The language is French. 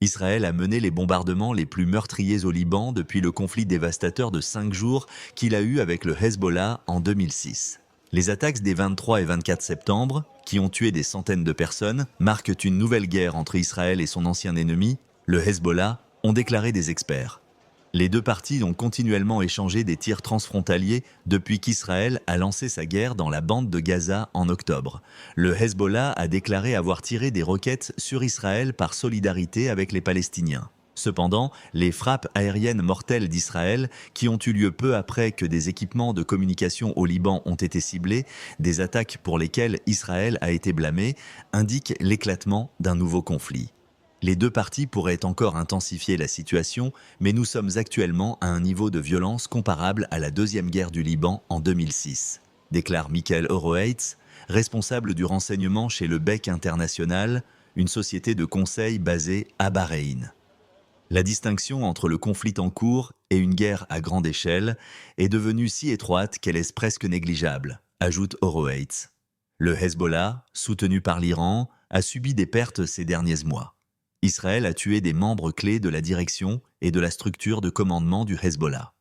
Israël a mené les bombardements les plus meurtriers au Liban depuis le conflit dévastateur de 5 jours qu'il a eu avec le Hezbollah en 2006. Les attaques des 23 et 24 septembre, qui ont tué des centaines de personnes, marquent une nouvelle guerre entre Israël et son ancien ennemi, le Hezbollah, ont déclaré des experts. Les deux parties ont continuellement échangé des tirs transfrontaliers depuis qu'Israël a lancé sa guerre dans la bande de Gaza en octobre. Le Hezbollah a déclaré avoir tiré des roquettes sur Israël par solidarité avec les Palestiniens. Cependant, les frappes aériennes mortelles d'Israël, qui ont eu lieu peu après que des équipements de communication au Liban ont été ciblés, des attaques pour lesquelles Israël a été blâmé, indiquent l'éclatement d'un nouveau conflit. Les deux parties pourraient encore intensifier la situation, mais nous sommes actuellement à un niveau de violence comparable à la deuxième guerre du Liban en 2006, déclare Michael Horowitz, responsable du renseignement chez le Beck International, une société de conseil basée à Bahreïn. La distinction entre le conflit en cours et une guerre à grande échelle est devenue si étroite qu'elle est presque négligeable, ajoute Horowitz. Le Hezbollah, soutenu par l'Iran, a subi des pertes ces derniers mois. Israël a tué des membres clés de la direction et de la structure de commandement du Hezbollah.